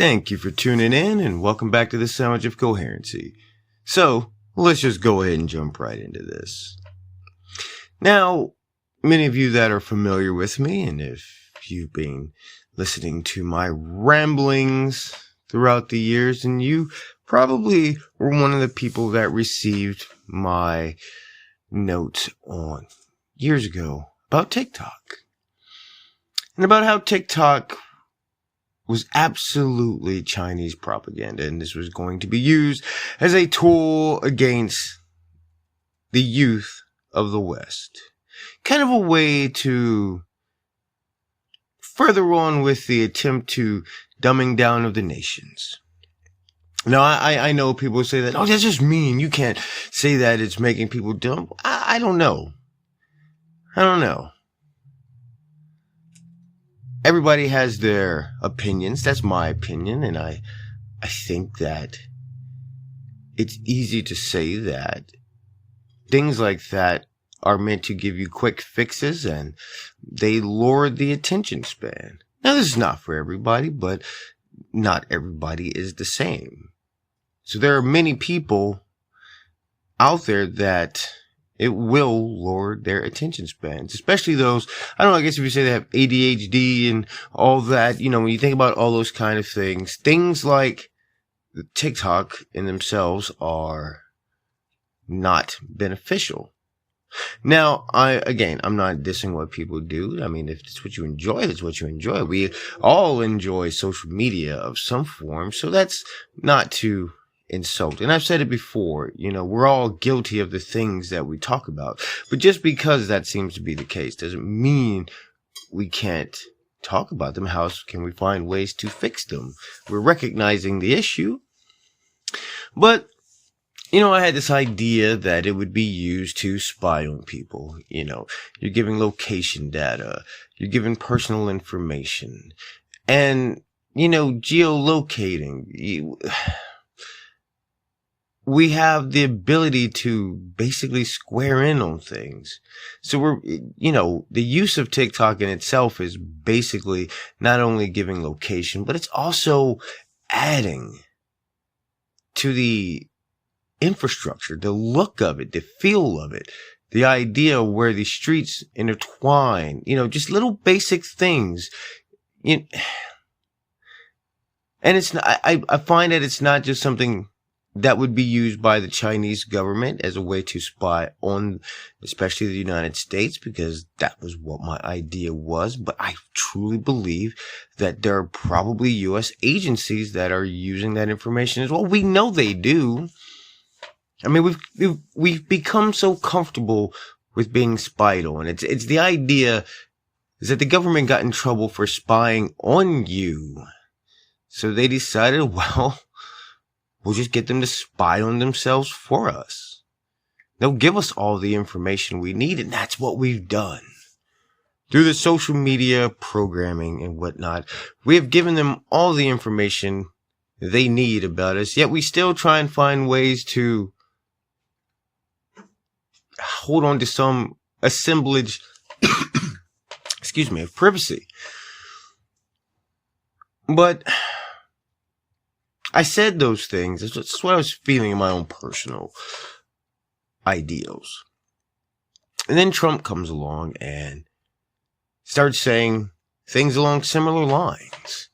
Thank you for tuning in and welcome back to the Sandwich of Coherency. So, let's just go ahead and jump right into this. Now, many of you that are familiar with me, and if you've been listening to my ramblings throughout the years, and you probably were one of the people that received my note on years ago about TikTok. And about how TikTok was absolutely Chinese propaganda, and this was going to be used as a tool against the youth of the West. Kind of a way to further on with the attempt to dumbing down of the nations. Now, I know people say that, oh, that's just mean. You can't say that it's making people dumb. I don't know. Everybody has their opinions. That's my opinion. And I think that it's easy to say that things like that are meant to give you quick fixes and they lower the attention span. Now, this is not for everybody, but not everybody is the same. So there are many people out there that it will lower their attention spans, especially those, I don't know, I guess if you say they have ADHD and all that, when you think about all those kind of things like TikTok in themselves are not beneficial. Now, I'm not dissing what people do. I mean, if it's what you enjoy, it's what you enjoy. We all enjoy social media of some form, so that's not to insult. And I've said it before, we're all guilty of the things that we talk about. But just because that seems to be the case doesn't mean we can't talk about them. How can we find ways to fix them? We're recognizing the issue. But, I had this idea that it would be used to spy on people. You're giving location data. You're giving personal information. And, geolocating. We have the ability to basically square in on things. So the use of TikTok in itself is basically not only giving location, but it's also adding to the infrastructure, the look of it, the feel of it, the idea where the streets intertwine, just little basic things. And it's not, I find that it's not just something that would be used by the Chinese government as a way to spy on, especially the United States, because that was what my idea was. But I truly believe that there are probably U.S. agencies that are using that information as well. We know they do. I mean, we've become so comfortable with being spied on. It's the idea is that the government got in trouble for spying on you. So they decided, well, we'll just get them to spy on themselves for us. They'll give us all the information we need, and that's what we've done. Through the social media programming and whatnot, we have given them all the information they need about us, yet we still try and find ways to hold on to some assemblage, of privacy. But I said those things. That's what I was feeling in my own personal ideals. And then Trump comes along and starts saying things along similar lines.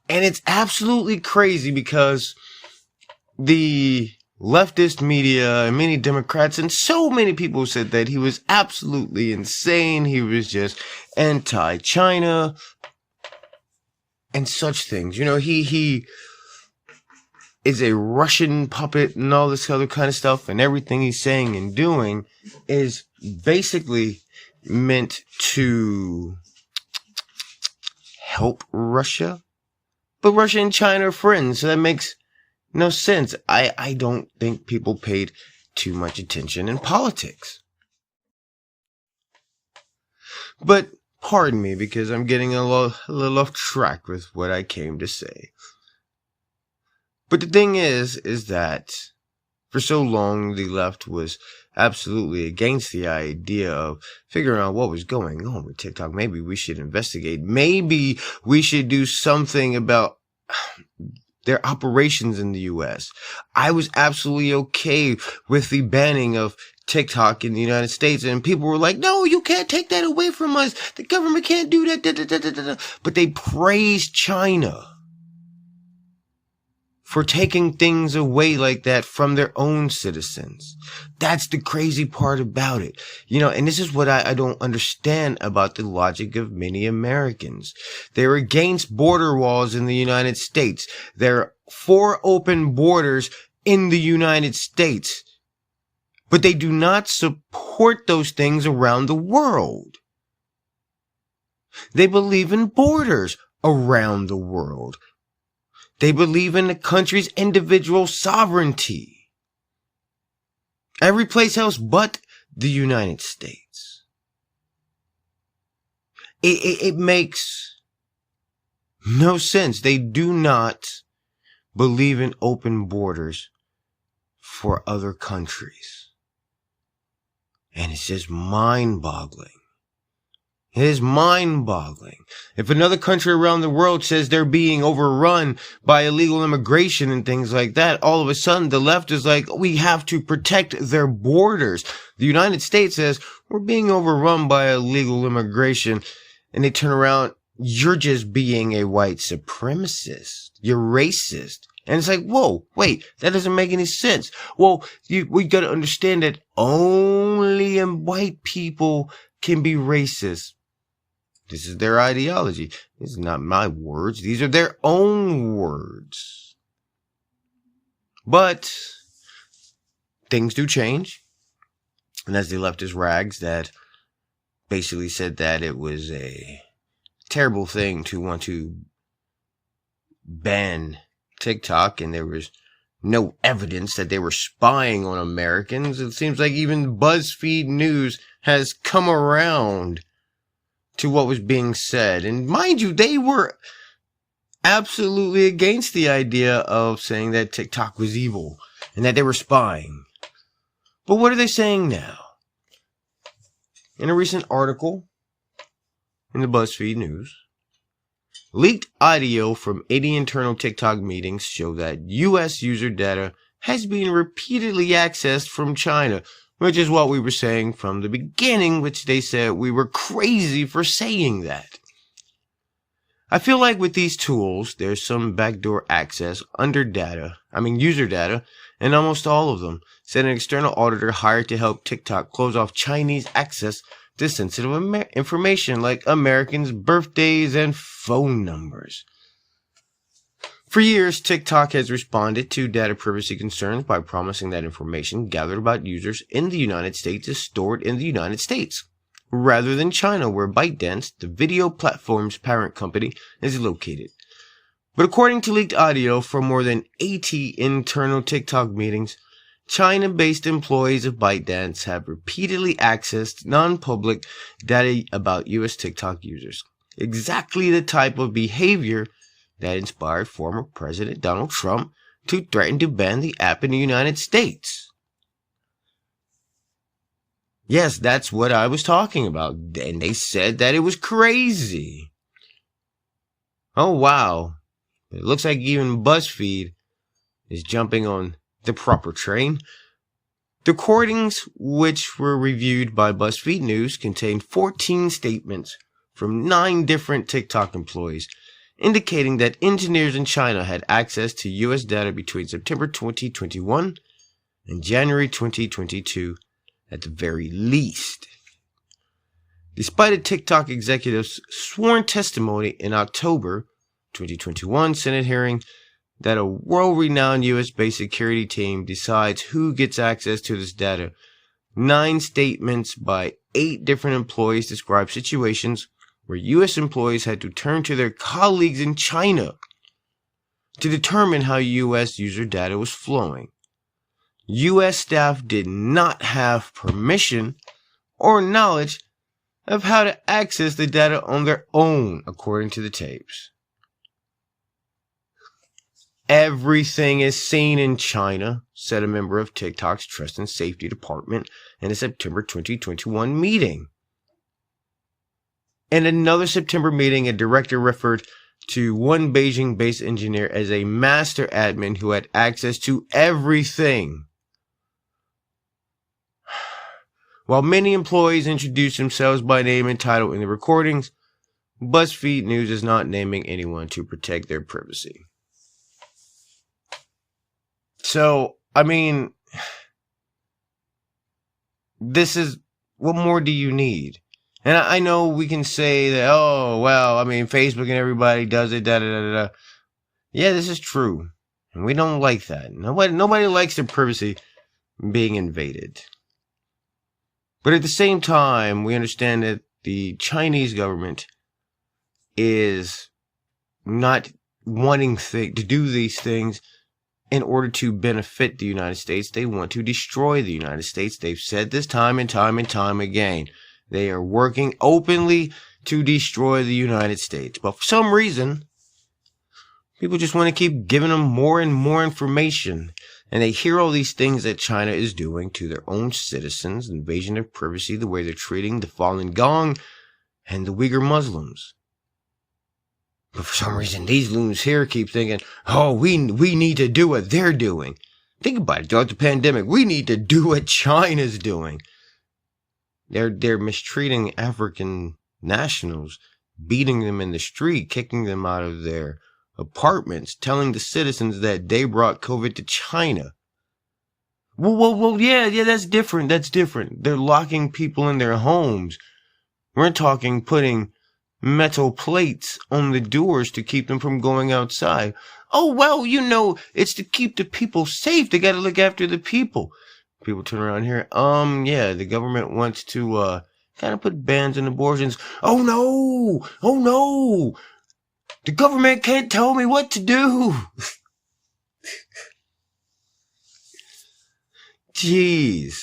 And it's absolutely crazy because the leftist media and many Democrats and so many people said that he was absolutely insane. He was just anti-China and such things. He is a Russian puppet and all this other kind of stuff, and everything he's saying and doing is basically meant to help Russia. But Russia and China are friends, so that makes no sense. I don't think people paid too much attention in politics. But pardon me, because I'm getting a little off track with what I came to say. But the thing is that for so long, the left was absolutely against the idea of figuring out what was going on with TikTok. Maybe we should investigate. Maybe we should do something about their operations in the US. I was absolutely okay with the banning of TikTok in the United States, and people were like, no, you can't take that away from us. The government can't do that. Da, da, da, da, da. But they praised China for taking things away like that from their own citizens. That's the crazy part about it. And this is what I don't understand about the logic of many Americans. They're against border walls in the United States. They're for open borders in the United States. But they do not support those things around the world. They believe in borders around the world. They believe in the country's individual sovereignty. Every place else but the United States. It makes no sense. They do not believe in open borders for other countries. And it's just mind-boggling. It is mind-boggling. If another country around the world says they're being overrun by illegal immigration and things like that, all of a sudden the left is like, we have to protect their borders. The United States says, we're being overrun by illegal immigration. And they turn around, you're just being a white supremacist. You're racist. And it's like, whoa, wait, that doesn't make any sense. Well, we got to understand that only white people can be racist. This is their ideology. This is not my words. These are their own words. But things do change. And as the leftist rags that basically said that it was a terrible thing to want to ban TikTok, and there was no evidence that they were spying on Americans. It seems like even BuzzFeed News has come around to what was being said. And mind you, they were absolutely against the idea of saying that TikTok was evil and that they were spying. But what are they saying now? In a recent article in the BuzzFeed News, leaked audio from 80 internal TikTok meetings show that U.S. user data has been repeatedly accessed from China, which is what we were saying from the beginning, which they said we were crazy for saying that. I feel like with these tools, there's some backdoor access user data, and almost all of them, said an external auditor hired to help TikTok close off Chinese access to sensitive information like Americans' birthdays and phone numbers. For years, TikTok has responded to data privacy concerns by promising that information gathered about users in the United States is stored in the United States, rather than China, where ByteDance, the video platform's parent company, is located. But according to leaked audio from more than 80 internal TikTok meetings, China-based employees of ByteDance have repeatedly accessed non-public data about U.S. TikTok users. Exactly the type of behavior that inspired former President Donald Trump to threaten to ban the app in the United States. Yes, that's what I was talking about. And they said that it was crazy. Oh, wow. It looks like even BuzzFeed is jumping on the proper train. The recordings, which were reviewed by BuzzFeed News, contained 14 statements from 9 different TikTok employees, indicating that engineers in China had access to U.S. data between September 2021 and January 2022 at the very least. Despite a TikTok executive's sworn testimony in October 2021 Senate hearing that a world-renowned U.S.-based security team decides who gets access to this data, 9 statements by 8 different employees describe situations where U.S. employees had to turn to their colleagues in China to determine how U.S. user data was flowing. U.S. staff did not have permission or knowledge of how to access the data on their own, according to the tapes. Everything is seen in China, said a member of TikTok's Trust and Safety Department in a September 2021 meeting. In another September meeting, a director referred to one Beijing-based engineer as a master admin who had access to everything. While many employees introduced themselves by name and title in the recordings, BuzzFeed News is not naming anyone to protect their privacy. So, I mean, this is, what more do you need? And I know we can say that, oh, well, I mean, Facebook and everybody does it, da-da-da-da. Yeah, this is true. And we don't like that. Nobody likes their privacy being invaded. But at the same time, we understand that the Chinese government is not wanting to do these things in order to benefit the United States. They want to destroy the United States. They've said this time and time and time again. They are working openly to destroy the United States. But for some reason, people just want to keep giving them more and more information. And they hear all these things that China is doing to their own citizens, invasion of privacy, the way they're treating the Falun Gong and the Uyghur Muslims. But for some reason, these loons here keep thinking, oh, we need to do what they're doing. Think about it. Throughout the pandemic, we need to do what China's doing. They're mistreating African nationals, beating them in the street, kicking them out of their apartments, telling the citizens that they brought COVID to China. Well, yeah, that's different. That's different. They're locking people in their homes. We're talking putting metal plates on the doors to keep them from going outside. Oh, well, it's to keep the people safe. They got to look after the people. People turn around here. Yeah, the government wants to, kind of put bans on abortions. Oh no. The government can't tell me what to do. Jeez.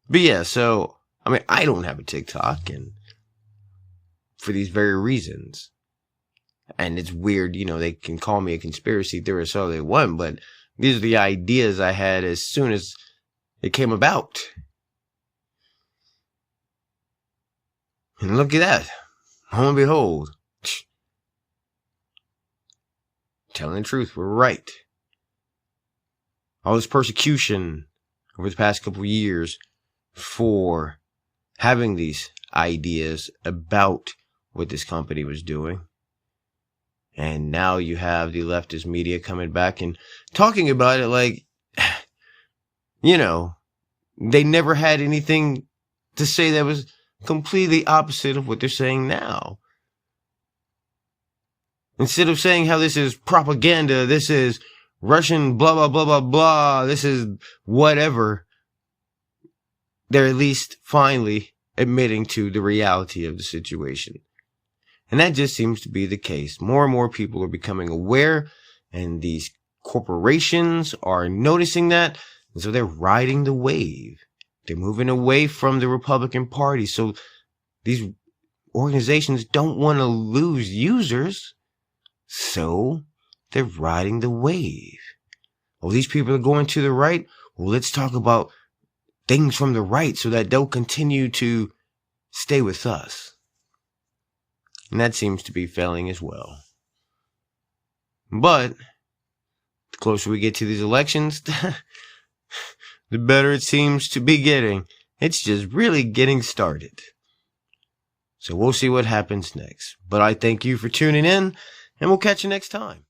But yeah, so, I mean, I don't have a TikTok, and for these very reasons. And it's weird, they can call me a conspiracy theorist all they want, but these are the ideas I had as soon as it came about. And look at that. Lo and behold. Telling the truth, we're right. All this persecution over the past couple of years for having these ideas about what this company was doing. And now you have the leftist media coming back and talking about it like, they never had anything to say that was completely opposite of what they're saying now. Instead of saying how this is propaganda, this is Russian blah, blah, blah, blah, blah, this is whatever, they're at least finally admitting to the reality of the situation. And that just seems to be the case. More and more people are becoming aware, and these corporations are noticing that, and so they're riding the wave. They're moving away from the Republican Party. So these organizations don't want to lose users, so they're riding the wave. Oh, these people are going to the right? Well, let's talk about things from the right so that they'll continue to stay with us. And that seems to be failing as well. But the closer we get to these elections, the better it seems to be getting. It's just really getting started. So we'll see what happens next. But I thank you for tuning in, and we'll catch you next time.